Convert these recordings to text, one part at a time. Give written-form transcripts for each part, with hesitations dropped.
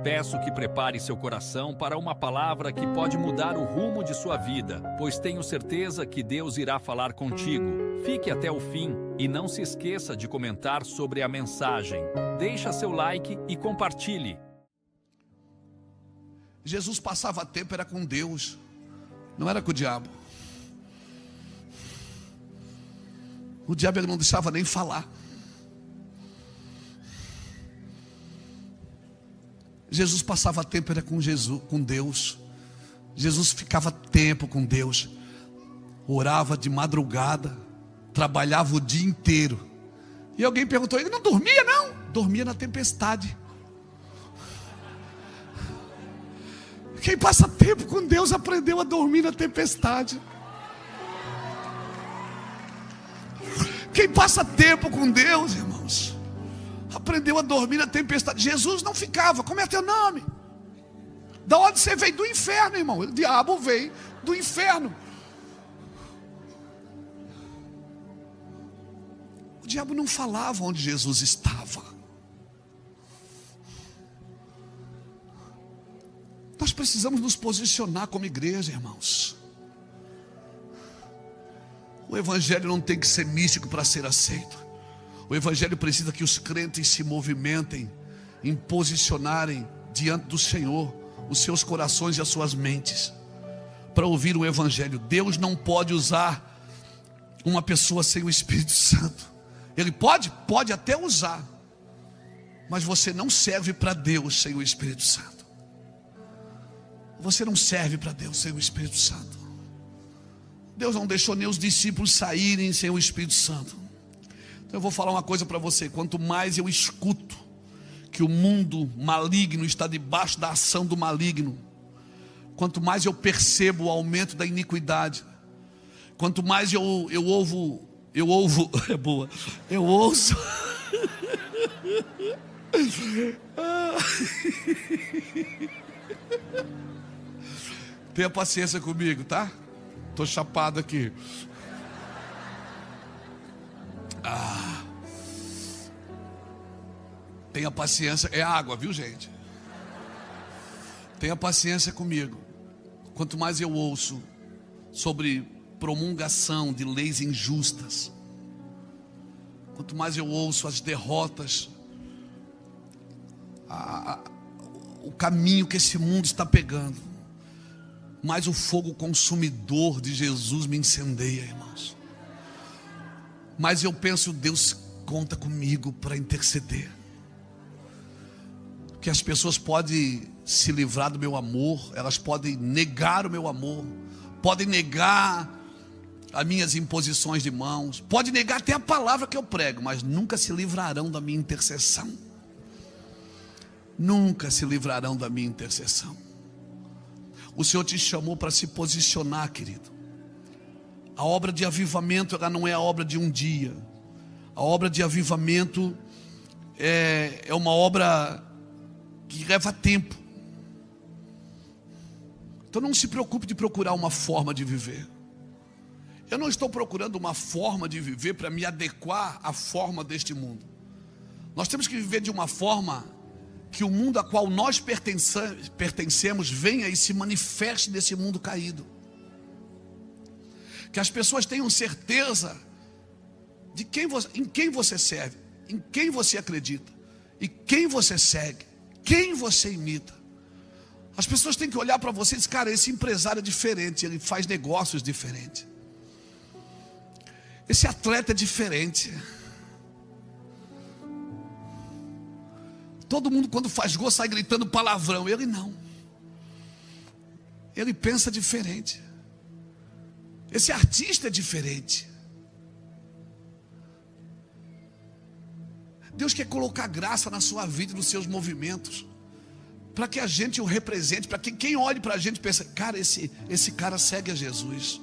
Peço que prepare seu coração para uma palavra que pode mudar o rumo de sua vida, pois tenho certeza que Deus irá falar contigo. Fique até o fim e não se esqueça de comentar sobre a mensagem. Deixa seu like e compartilhe. Jesus passava tempo, era com Deus, não era com o diabo. O diabo ele não deixava nem falar. Jesus passava tempo, era com Deus. Jesus ficava tempo com Deus. Orava de madrugada, trabalhava o dia inteiro. E alguém perguntou, ele não dormia não? Dormia na tempestade. Quem passa tempo com Deus aprendeu a dormir na tempestade. Quem passa tempo com Deus, irmãos, aprendeu a dormir na tempestade. Jesus não ficava. Como é teu nome? Da onde você veio? Do inferno, irmão. O diabo veio do inferno. O diabo não falava onde Jesus estava. Nós precisamos nos posicionar como igreja, irmãos. O evangelho não tem que ser místico para ser aceito. O evangelho precisa que os crentes se movimentem em posicionarem diante do Senhor os seus corações e as suas mentes para ouvir o evangelho. Deus não pode usar uma pessoa sem o Espírito Santo. Ele pode até usar, mas você não serve para Deus sem o Espírito Santo. Você não serve para Deus sem o Espírito Santo. Deus não deixou nem os discípulos saírem sem o Espírito Santo. Então eu vou falar uma coisa para você. Quanto mais eu escuto que o mundo maligno está debaixo da ação do maligno, quanto mais eu percebo o aumento da iniquidade, quanto mais eu ouço é boa, eu ouço tenha paciência comigo, tá? Estou chapado aqui. Tenha paciência, é água, viu, gente? Tenha paciência comigo. Quanto mais eu ouço sobre promulgação de leis injustas, quanto mais eu ouço as derrotas, o caminho que esse mundo está pegando, mais o fogo consumidor de Jesus me incendeia, irmãos. Mas eu penso, Deus conta comigo para interceder. Que as pessoas podem se livrar do meu amor, elas podem negar o meu amor, podem negar as minhas imposições de mãos, podem negar até a palavra que eu prego, mas nunca se livrarão da minha intercessão. Nunca se livrarão da minha intercessão. O Senhor te chamou para se posicionar, querido. A obra de avivamento, ela não é a obra de um dia. A obra de avivamento é uma obra que leva tempo. Então não se preocupe de procurar uma forma de viver. Eu não estou procurando uma forma de viver para me adequar à forma deste mundo. Nós temos que viver de uma forma que o mundo a qual nós pertencemos venha e se manifeste nesse mundo caído. Que as pessoas tenham certeza de em quem você serve, em quem você acredita, e quem você segue, quem você imita. As pessoas têm que olhar para você e dizer, cara, esse empresário é diferente, ele faz negócios diferentes. Esse atleta é diferente. Todo mundo quando faz gol sai gritando palavrão, ele não. Ele pensa diferente. Esse artista é diferente. Deus quer colocar graça na sua vida, nos seus movimentos, para que a gente o represente, para que quem olhe para a gente pense, cara, esse cara segue a Jesus.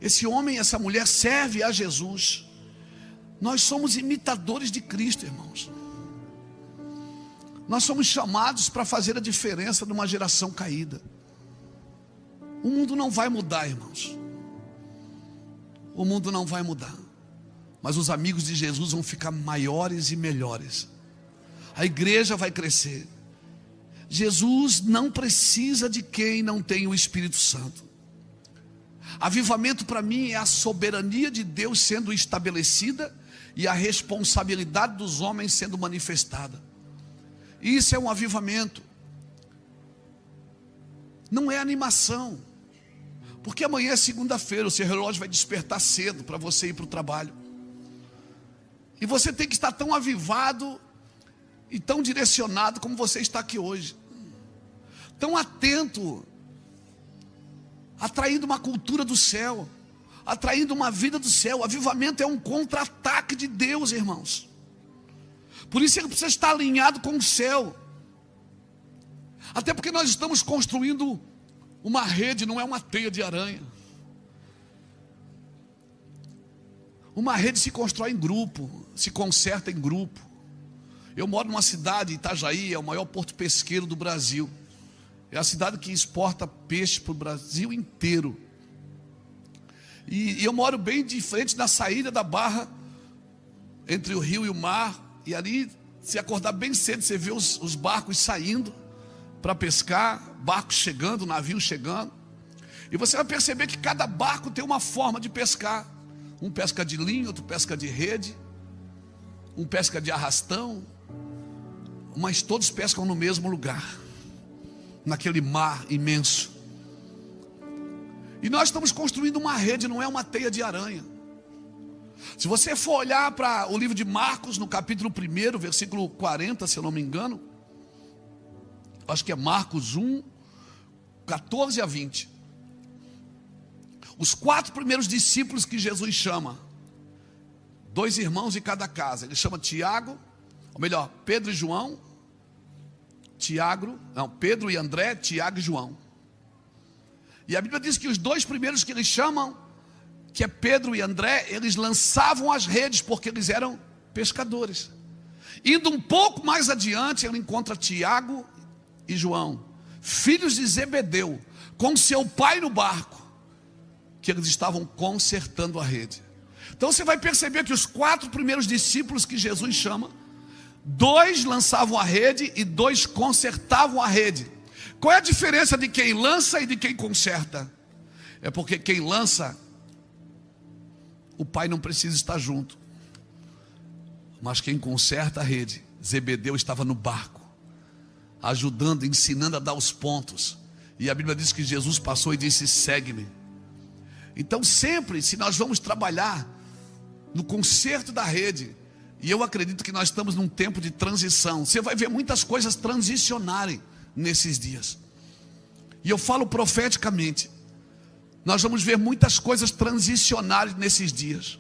Esse homem, essa mulher serve a Jesus. Nós somos imitadores de Cristo, irmãos. Nós somos chamados para fazer a diferença numa geração caída. O mundo não vai mudar, irmãos. O mundo não vai mudar. Mas os amigos de Jesus vão ficar maiores e melhores. a igreja vai crescer. Jesus não precisa de quem não tem o Espírito Santo. Avivamento para mim é a soberania de Deus sendo estabelecida e a responsabilidade dos homens sendo manifestada. Isso é um avivamento. Não é animação. Porque amanhã é segunda-feira, o seu relógio vai despertar cedo para você ir para o trabalho. E você tem que estar tão avivado e tão direcionado como você está aqui hoje. Tão atento, atraindo uma cultura do céu, atraindo uma vida do céu. O avivamento é um contra-ataque de Deus, irmãos. Por isso ele precisa estar alinhado com o céu. Até porque nós estamos construindo uma rede, não é uma teia de aranha. Uma rede se constrói em grupo, se conserta em grupo. Eu moro numa cidade, Itajaí, é o maior porto pesqueiro do Brasil. É a cidade que exporta peixe para o Brasil inteiro. E eu moro bem de frente na saída da barra, entre o rio e o mar. E ali, se acordar bem cedo, você vê os barcos saindo para pescar, barcos chegando, navios chegando. E você vai perceber que cada barco tem uma forma de pescar. Um pesca de linha, outro pesca de rede, um pesca de arrastão. Mas todos pescam no mesmo lugar, naquele mar imenso. E nós estamos construindo uma rede, não é uma teia de aranha. Se você for olhar para o livro de Marcos, no capítulo 1, versículo 40, se eu não me engano, acho que é Marcos 1, 14 a 20. Os 4 primeiros discípulos que Jesus chama, 2 irmãos em cada casa. Ele chama Tiago, ou melhor, Pedro e João, Pedro e André, Tiago e João. E a Bíblia diz que os 2 primeiros que eles chamam, que é Pedro e André, eles lançavam as redes porque eles eram pescadores. Indo um pouco mais adiante, ele encontra Tiago e João, filhos de Zebedeu, com seu pai no barco, que eles estavam consertando a rede. Então você vai perceber que os 4 primeiros discípulos que Jesus chama, 2 lançavam a rede e 2 consertavam a rede. Qual é a diferença de quem lança e de quem conserta? É porque quem lança, o pai não precisa estar junto. Mas quem conserta a rede, Zebedeu estava no barco, ajudando, ensinando a dar os pontos. E a Bíblia diz que Jesus passou e disse: segue-me. Então sempre, se nós vamos trabalhar no conserto da rede, e eu acredito que nós estamos num tempo de transição, você vai ver muitas coisas transicionarem nesses dias. E eu falo profeticamente, nós vamos ver muitas coisas transicionarem nesses dias.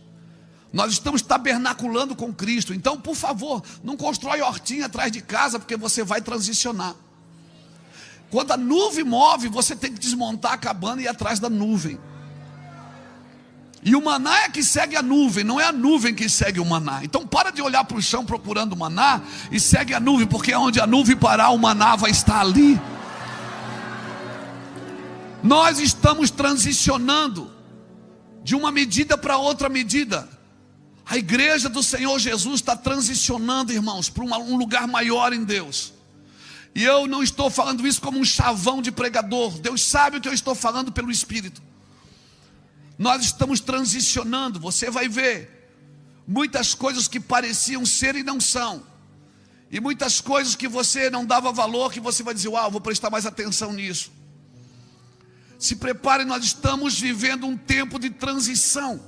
Nós estamos tabernaculando com Cristo. Então, por favor, não constrói hortinha atrás de casa, porque você vai transicionar. Quando a nuvem move, você tem que desmontar a cabana e ir atrás da nuvem. E o maná é que segue a nuvem, não é a nuvem que segue o maná. Então para de olhar para o chão procurando o maná e segue a nuvem, porque onde a nuvem parar, o maná vai estar ali. Nós estamos transicionando de uma medida para outra medida. A igreja do Senhor Jesus está transicionando, irmãos, para um lugar maior em Deus. E eu não estou falando isso como um chavão de pregador. Deus sabe o que eu estou falando pelo Espírito. Nós estamos transicionando. Você vai ver muitas coisas que pareciam ser e não são. E muitas coisas que você não dava valor, que você vai dizer: uau, vou prestar mais atenção nisso. Se prepare, nós estamos vivendo um tempo de transição.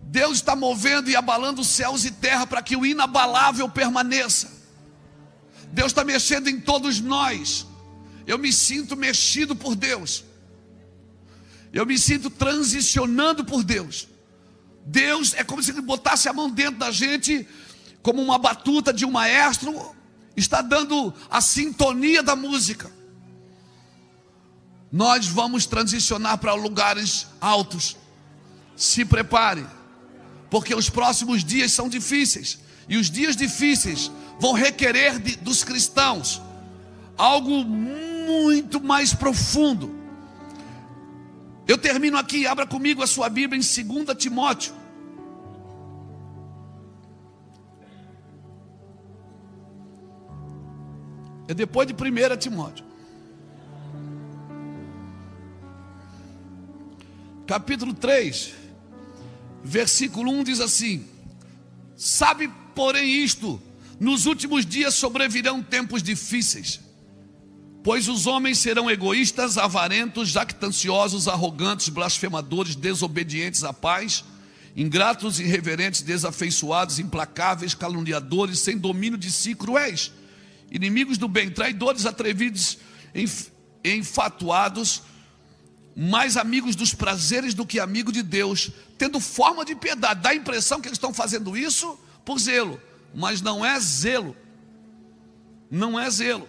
Deus está movendo e abalando os céus e terra para que o inabalável permaneça. Deus está mexendo em todos nós. Eu me sinto mexido por Deus. Eu me sinto transicionando por Deus. Deus é como se Ele botasse a mão dentro da gente, como uma batuta de um maestro, está dando a sintonia da música. Nós vamos transicionar para lugares altos. Se prepare, porque os próximos dias são difíceis. E os dias difíceis vão requerer dos cristãos algo muito mais profundo. Eu termino aqui, abra comigo a sua Bíblia em 2 Timóteo. É depois de 1 Timóteo. Capítulo 3, versículo 1 diz assim: sabe, porém, isto: nos últimos dias sobrevirão tempos difíceis, pois os homens serão egoístas, avarentos, jactanciosos, arrogantes, blasfemadores, desobedientes à paz, ingratos, irreverentes, desafeiçoados, implacáveis, caluniadores, sem domínio de si, cruéis, inimigos do bem, traidores, atrevidos, enfatuados, mais amigos dos prazeres do que amigos de Deus, tendo forma de piedade. Dá a impressão que eles estão fazendo isso por zelo, mas não é zelo. Não é zelo.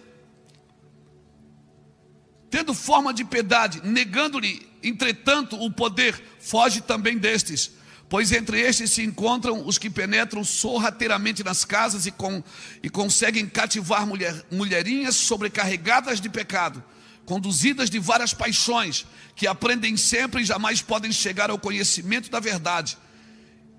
Tendo forma de piedade, negando-lhe, entretanto, o poder, foge também destes. Pois entre estes se encontram os que penetram sorrateiramente nas casas e conseguem cativar mulherinhas sobrecarregadas de pecado, conduzidas de várias paixões, que aprendem sempre e jamais podem chegar ao conhecimento da verdade.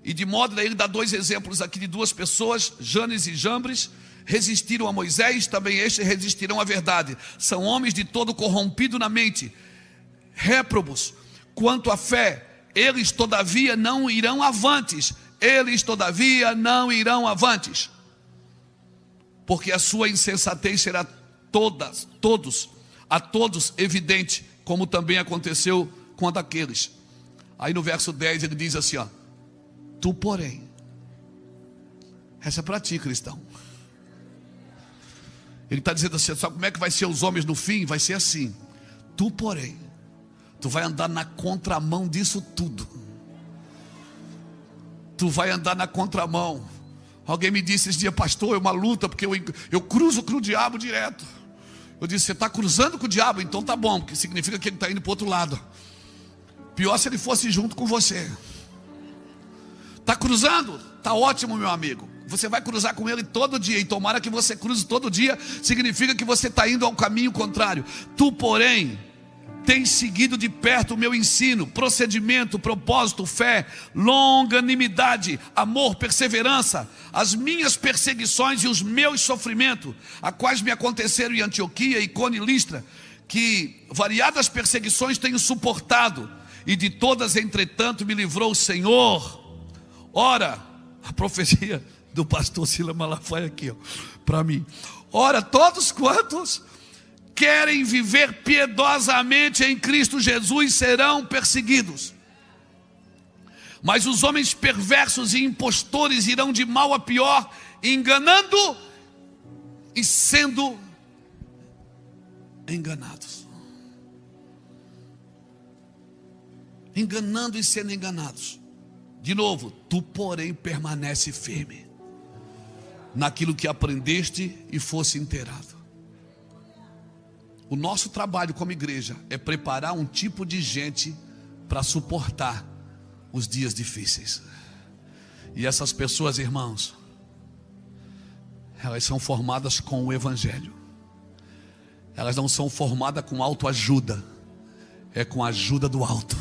E de modo, ele dá 2 exemplos aqui de 2 pessoas, Janes e Jambres, resistiram a Moisés, também estes resistirão à verdade. São homens de todo corrompido na mente, réprobos quanto à fé. Eles todavia não irão avantes. Eles todavia não irão avantes, porque a sua insensatez será a todos evidente, como também aconteceu com a daqueles. Aí no verso 10 ele diz assim, ó: tu porém, essa é para ti, cristão. Ele está dizendo assim: sabe como é que vai ser os homens no fim? Vai ser assim: tu porém, tu vai andar na contramão disso tudo. Tu vai andar na contramão. Alguém me disse esse dia: pastor, é uma luta, porque eu cruzo com o diabo direto. Eu disse: você está cruzando com o diabo? Então tá bom, porque significa que ele está indo para o outro lado. Pior se ele fosse junto com você. Está cruzando? Está ótimo, meu amigo. Você vai cruzar com ele todo dia, e tomara que você cruze todo dia, significa que você está indo ao caminho contrário. Tu, porém, tens seguido de perto o meu ensino, procedimento, propósito, fé, longanimidade, amor, perseverança, as minhas perseguições e os meus sofrimentos, a quais me aconteceram em Antioquia, Icônio e Listra, que variadas perseguições tenho suportado, e de todas, entretanto, me livrou o Senhor. Ora, a profecia do pastor Silas Malafaia aqui, para mim. Ora, todos quantos querem viver piedosamente em Cristo Jesus serão perseguidos. Mas os homens perversos e impostores irão de mal a pior, enganando e sendo enganados. Enganando e sendo enganados. De novo, tu porém permanece firme naquilo que aprendeste e fosse inteirado. O nosso trabalho como igreja é preparar um tipo de gente para suportar os dias difíceis. E essas pessoas, irmãos, elas são formadas com o Evangelho. Elas não são formadas com autoajuda, é com a ajuda do alto.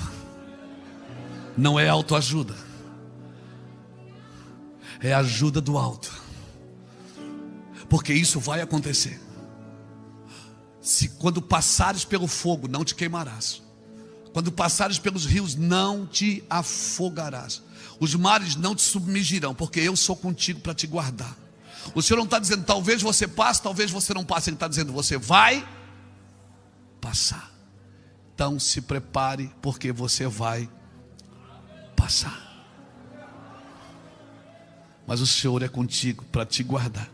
Não é autoajuda, é a ajuda do alto. Porque isso vai acontecer. Se quando passares pelo fogo, não te queimarás. Quando passares pelos rios, não te afogarás. Os mares não te submergirão, porque eu sou contigo para te guardar. O Senhor não está dizendo talvez você passe, talvez você não passe. Ele está dizendo você vai passar. Então se prepare, porque você vai passar. Mas o Senhor é contigo para te guardar.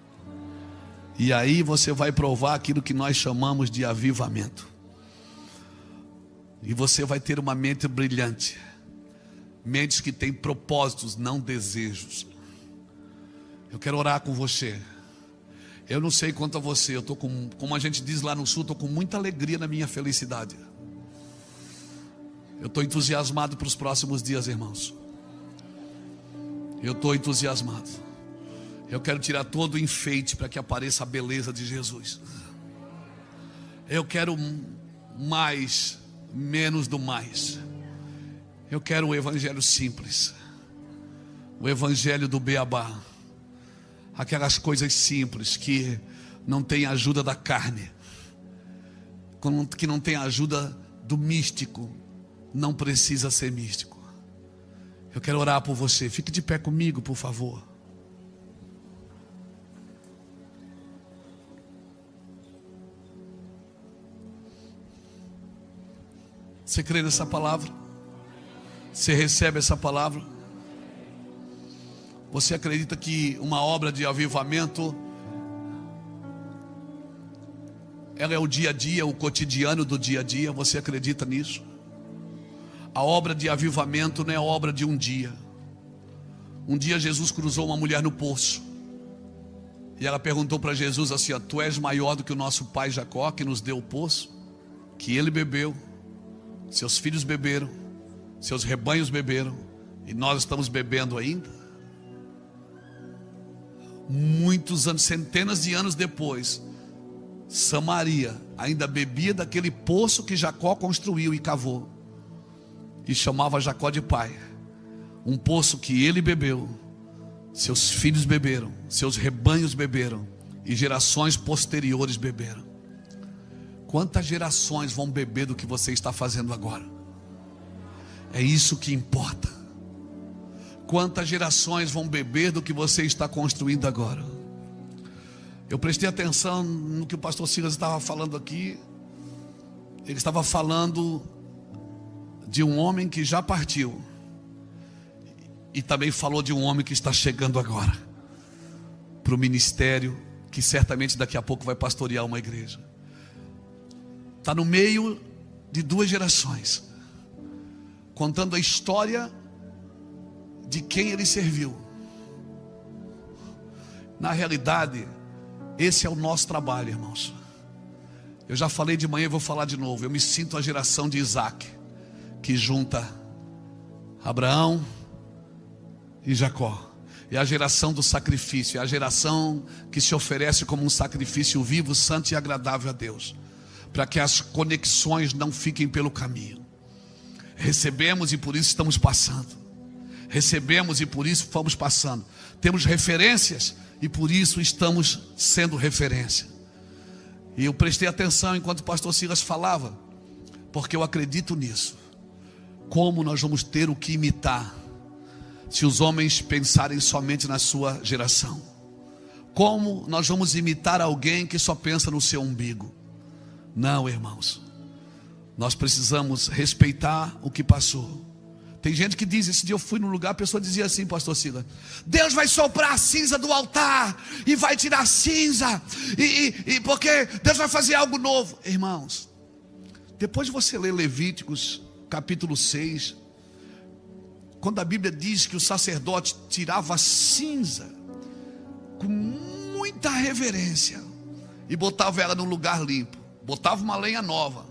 E aí você vai provar aquilo que nós chamamos de avivamento. E você vai ter uma mente brilhante. Mentes que têm propósitos, não desejos. Eu quero orar com você. Eu não sei quanto a você, eu estou com, como a gente diz lá no sul, estou com muita alegria na minha felicidade. Eu estou entusiasmado para os próximos dias, irmãos. Eu estou entusiasmado. Eu quero tirar todo o enfeite para que apareça a beleza de Jesus. Eu quero mais, menos do mais. Eu quero o evangelho simples, o evangelho do beabá, aquelas coisas simples que não tem ajuda da carne, que não tem ajuda do místico, não precisa ser místico. Eu quero orar por você. Fique de pé comigo, por favor. Você crê nessa palavra? Você recebe essa palavra? Você acredita que uma obra de avivamento, ela é o dia a dia, o cotidiano do dia a dia? Você acredita nisso? A obra de avivamento não é obra de um dia. Um dia Jesus cruzou uma mulher no poço, e ela perguntou para Jesus assim: tu és maior do que o nosso pai Jacó, que nos deu o poço, que ele bebeu, seus filhos beberam, seus rebanhos beberam, e nós estamos bebendo ainda? Muitos anos, centenas de anos depois, Samaria ainda bebia daquele poço que Jacó construiu e cavou, e chamava Jacó de pai. Um poço que ele bebeu, seus filhos beberam, seus rebanhos beberam, e gerações posteriores beberam. Quantas gerações vão beber do que você está fazendo agora? É isso que importa. Quantas gerações vão beber do que você está construindo agora? Eu prestei atenção no que o pastor Silas estava falando aqui. Ele estava falando de um homem que já partiu, e também falou de um homem que está chegando agora para o ministério, que certamente daqui a pouco vai pastorear uma igreja. Está no meio de duas gerações, contando a história de quem ele serviu. Na realidade, esse é o nosso trabalho, irmãos. Eu já falei de manhã e vou falar de novo. Eu me sinto a geração de Isaac, que junta Abraão e Jacó. É a geração do sacrifício, é a geração que se oferece como um sacrifício vivo, santo e agradável a Deus, para que as conexões não fiquem pelo caminho. Recebemos e por isso estamos passando. Recebemos e por isso fomos passando. Temos referências e por isso estamos sendo referência. E eu prestei atenção enquanto o pastor Silas falava, porque eu acredito nisso. Como nós vamos ter o que imitar se os homens pensarem somente na sua geração? Como nós vamos imitar alguém que só pensa no seu umbigo? Não, irmãos. Nós precisamos respeitar o que passou. Tem gente que diz, esse dia eu fui num lugar, a pessoa dizia assim, pastor Silas: Deus vai soprar a cinza do altar e vai tirar a cinza, e porque Deus vai fazer algo novo. Irmãos, depois de você ler Levíticos capítulo 6, quando a Bíblia diz que o sacerdote tirava a cinza com muita reverência e botava ela num lugar limpo, botava uma lenha nova.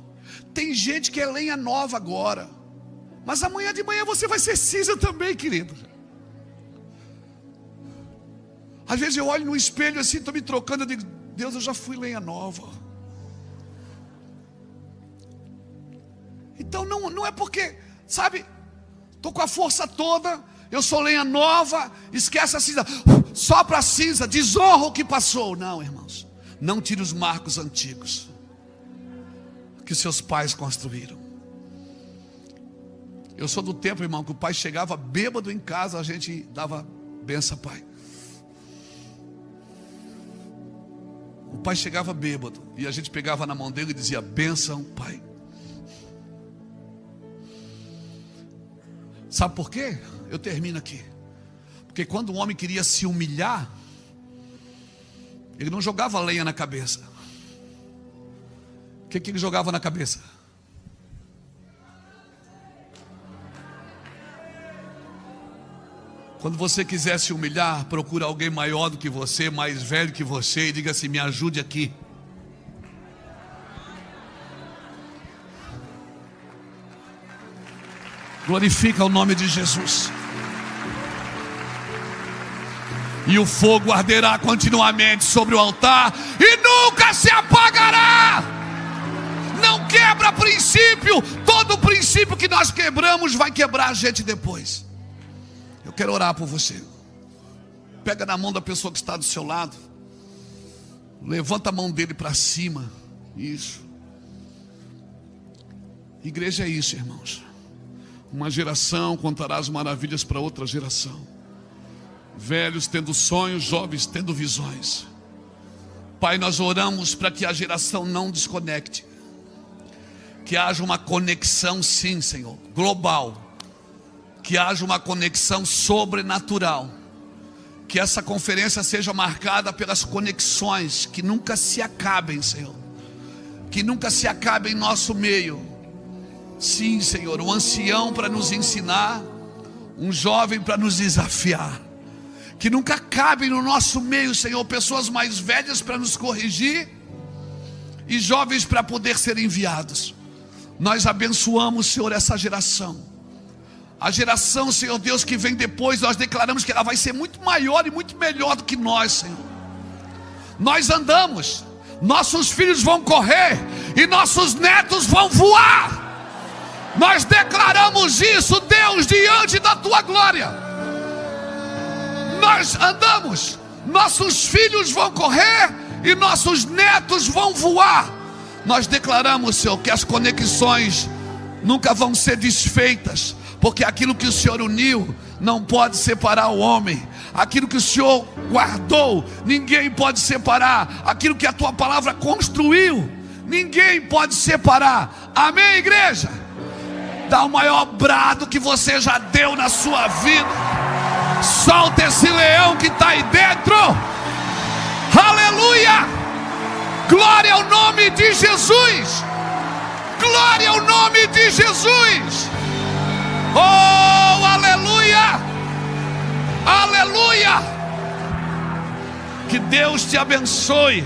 Tem gente que é lenha nova agora, mas amanhã de manhã você vai ser cinza também, querido. Às vezes eu olho no espelho assim, estou me trocando, eu digo: Deus, eu já fui lenha nova. Então não é porque, sabe, estou com a força toda, eu sou lenha nova, esquece a cinza, sopra a cinza, desonra o que passou. Não, irmãos, não tire os marcos antigos que seus pais construíram. Eu sou do tempo, irmão, que o pai chegava bêbado em casa, a gente dava benção, pai. O pai chegava bêbado e a gente pegava na mão dele e dizia: benção, pai. Sabe por quê? Eu termino aqui. Porque quando um homem queria se humilhar, ele não jogava lenha na cabeça. O que ele jogava na cabeça? Quando você quiser se humilhar, procura alguém maior do que você, mais velho que você, e diga assim: me ajude aqui. Glorifica o nome de Jesus. E o fogo arderá continuamente sobre o altar e nunca se apagará. Não quebra princípio. Todo princípio que nós quebramos vai quebrar a gente depois. Eu quero orar por você. Pega na mão da pessoa que está do seu lado Levanta a mão dele para cima. Isso. Igreja é isso, irmãos. Uma geração contará as maravilhas para outra geração. Velhos tendo sonhos, jovens tendo visões. Pai, nós oramos para que a geração não desconecte. Que haja uma conexão, sim, Senhor, global. Que haja uma conexão sobrenatural. Que essa conferência seja marcada pelas conexões que nunca se acabem, Senhor. Que nunca se acabem em nosso meio. Sim, Senhor, um ancião para nos ensinar, um jovem para nos desafiar. Que nunca acabem no nosso meio, Senhor, pessoas mais velhas para nos corrigir e jovens para poder ser enviados. Nós abençoamos, Senhor, essa geração. A geração, Senhor Deus, que vem depois, nós declaramos que ela vai ser muito maior e muito melhor do que nós, Senhor. Nós andamos, nossos filhos vão correr e nossos netos vão voar. Nós declaramos isso, Deus, diante da tua glória. Nós andamos, nossos filhos vão correr e nossos netos vão voar. Nós declaramos, Senhor, que as conexões nunca vão ser desfeitas, porque aquilo que o Senhor uniu não pode separar o homem. Aquilo que o Senhor guardou, ninguém pode separar. Aquilo que a tua palavra construiu, ninguém pode separar. Amém, igreja? Dá o maior brado que você já deu na sua vida. Solta esse leão que está aí dentro. Aleluia! Glória ao nome de Jesus. Glória ao nome de Jesus. Oh, aleluia! Aleluia! Que Deus te abençoe.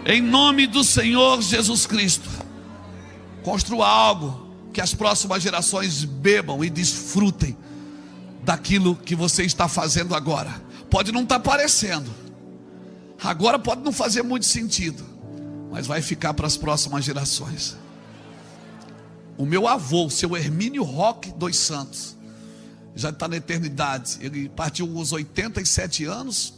Em nome do Senhor Jesus Cristo. Construa algo que as próximas gerações bebam e desfrutem daquilo que você está fazendo agora. Pode não estar parecendo, agora pode não fazer muito sentido, mas vai ficar para as próximas gerações. O meu avô, o seu Hermínio Roque dos Santos, já está na eternidade. Ele partiu aos 87 anos.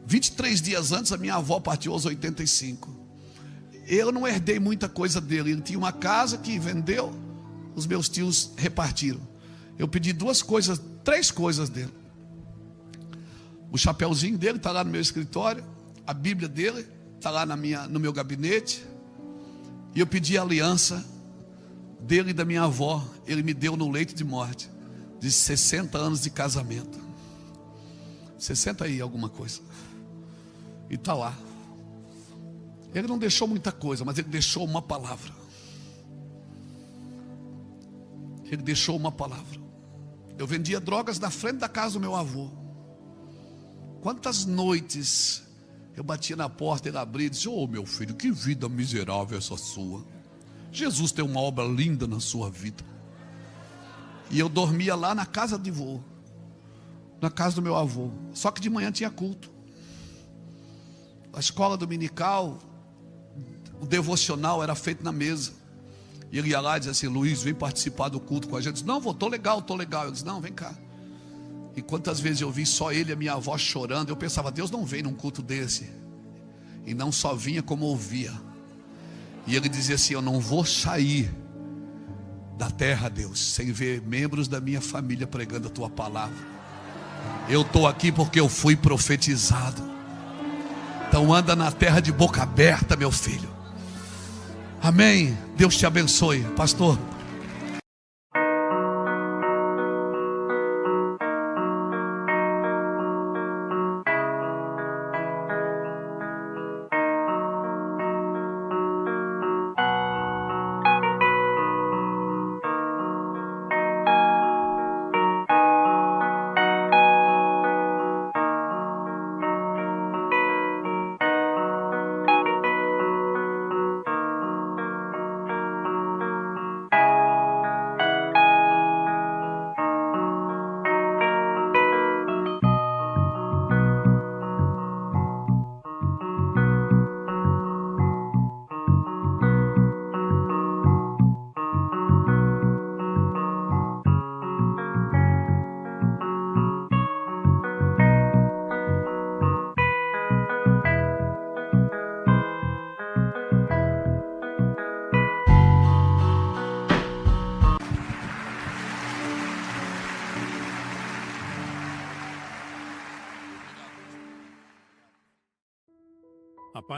23 dias antes a minha avó partiu aos 85. Eu não herdei muita coisa dele. Ele tinha uma casa que vendeu, os meus tios repartiram. Eu pedi três coisas dele. O chapeuzinho dele está lá no meu escritório. A Bíblia dele está lá no meu gabinete. E eu pedi a aliança dele e da minha avó. Ele me deu no leito de morte, de 60 anos de casamento. 60 e alguma coisa. E está lá. Ele não deixou muita coisa, mas ele deixou uma palavra. Ele deixou uma palavra. Eu vendia drogas na frente da casa do meu avô. Quantas noites eu batia na porta, ele abria e disse: "Oh, meu filho, que vida miserável essa sua. Jesus tem uma obra linda na sua vida." E eu dormia lá na casa de vô, na casa do meu avô. Só que de manhã tinha culto. A escola dominical, o devocional era feito na mesa. E ele ia lá e dizia assim: "Luiz, vem participar do culto com a gente." Eu disse: "Não, vou, estou legal. Eu disse: "Não, vem cá." E quantas vezes eu vi só ele e a minha avó chorando, eu pensava: Deus não vem num culto desse. E não só vinha como ouvia. E ele dizia assim: "Eu não vou sair da terra, Deus, sem ver membros da minha família pregando a tua palavra. Eu estou aqui porque eu fui profetizado. Então anda na terra de boca aberta, meu filho." Amém. Deus te abençoe, pastor.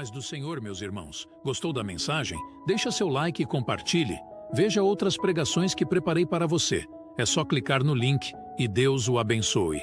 paz do Senhor, meus irmãos. Gostou da mensagem? Deixa seu like e compartilhe. Veja outras pregações que preparei para você. É só clicar no link e Deus o abençoe.